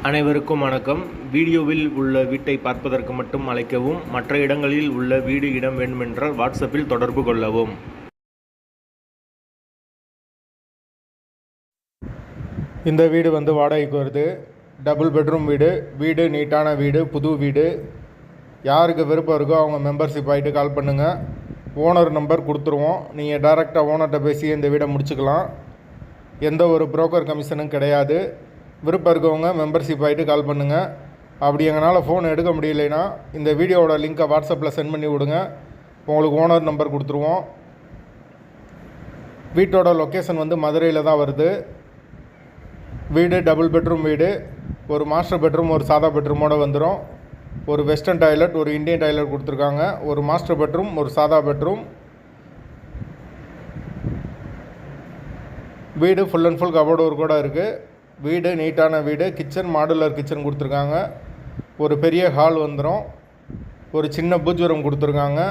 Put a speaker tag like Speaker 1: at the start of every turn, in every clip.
Speaker 1: அனைவருக்கும் வணக்கம். வீடியோவில் உள்ள வீட்டை பார்ப்பதற்கு மட்டும் அழைக்கவும். மற்ற இடங்களில் உள்ள வீடு இடம் வேண்டுமென்றால் வாட்ஸ்அப்பில் தொடர்பு கொள்ளவும்.
Speaker 2: இந்த வீடு வாடகைக்கு வருது. டபுள் பெட்ரூம் வீடு. வீடு நீட்டான வீடு, புது வீடு. யாருக்கு விருப்பம் இருக்கோ அவங்க மெம்பர்ஷிப் ஆகிட்டு கால் பண்ணுங்கள். ஓனர் நம்பர் கொடுத்துருவோம். நீங்கள் டைரெக்டாக ஓனர்கிட்ட பேசி இந்த வீடை முடிச்சுக்கலாம். எந்த ஒரு புரோக்கர் கமிஷனும் கிடையாது. விருப்பம் இருக்கவங்க மெம்பர்ஷிப் ஆகிட்டு கால் பண்ணுங்கள். அப்படி எங்களால் ஃபோன் எடுக்க முடியலைன்னா இந்த வீடியோவோட லிங்க்கை வாட்ஸ்அப்பில் சென்ட் பண்ணி விடுங்க. உங்களுக்கு ஓனர் நம்பர் கொடுத்துருவோம். வீட்டோட லொக்கேஷன் மதுரையில் தான் வருது. வீடு டபுள் பெட்ரூம் வீடு. ஒரு மாஸ்டர் பெட்ரூம், ஒரு சாதா பெட்ரூமோடு வந்துடும். ஒரு வெஸ்டர்ன் டாய்லெட், ஒரு இந்தியன் டாய்லெட் கொடுத்துருக்காங்க. ஒரு மாஸ்டர் பெட்ரூம், ஒரு சாதா பெட்ரூம். வீடு full and full cupboard work கூட இருக்குது. வீடு நீட்டான வீடு. கிச்சன் மாடுலர் கிச்சன் கொடுத்துருக்காங்க. ஒரு பெரிய ஹால் வந்துடும். ஒரு சின்ன பூஜை ரூம் கொடுத்துருக்காங்க.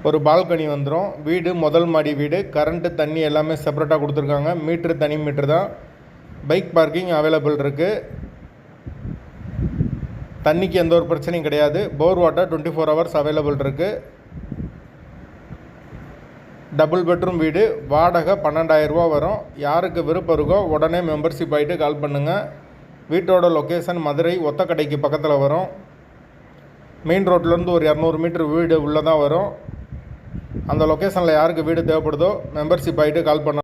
Speaker 2: ஒரு பால்கனி வந்துடும். வீடு முதல் மாடி வீடு. கரண்ட்டு தண்ணி எல்லாமே செப்பரேட்டாக கொடுத்துருக்காங்க. மீட்ரு தனி மீட்ரு தான். பைக் பார்க்கிங் அவைலபிள் இருக்குது. தண்ணிக்கு எந்த ஒரு பிரச்சனையும் கிடையாது. போர் வாட்டர் 24 ஹவர்ஸ் அவைலபிள் இருக்குது. டபுள் பெட்ரூம் வீடு. வாடகை 12,000 ரூபா வரும். யாருக்கு விருப்பம் இருக்கோ உடனே மெம்பர்ஷிப் ஆகிட்டு கால் பண்ணுங்கள். வீட்டோட லொக்கேஷன் மதுரை ஒத்தக்கடைக்கு பக்கத்தில் வரும். மெயின் ரோட்லேருந்து ஒரு 200 மீட்டர் வீடு உள்ளே தான் வரும். அந்த லொக்கேஷனில் யாருக்கு வீடு தேவைப்படுதோ மெம்பர்ஷிப் ஆகிட்டு கால் பண்ண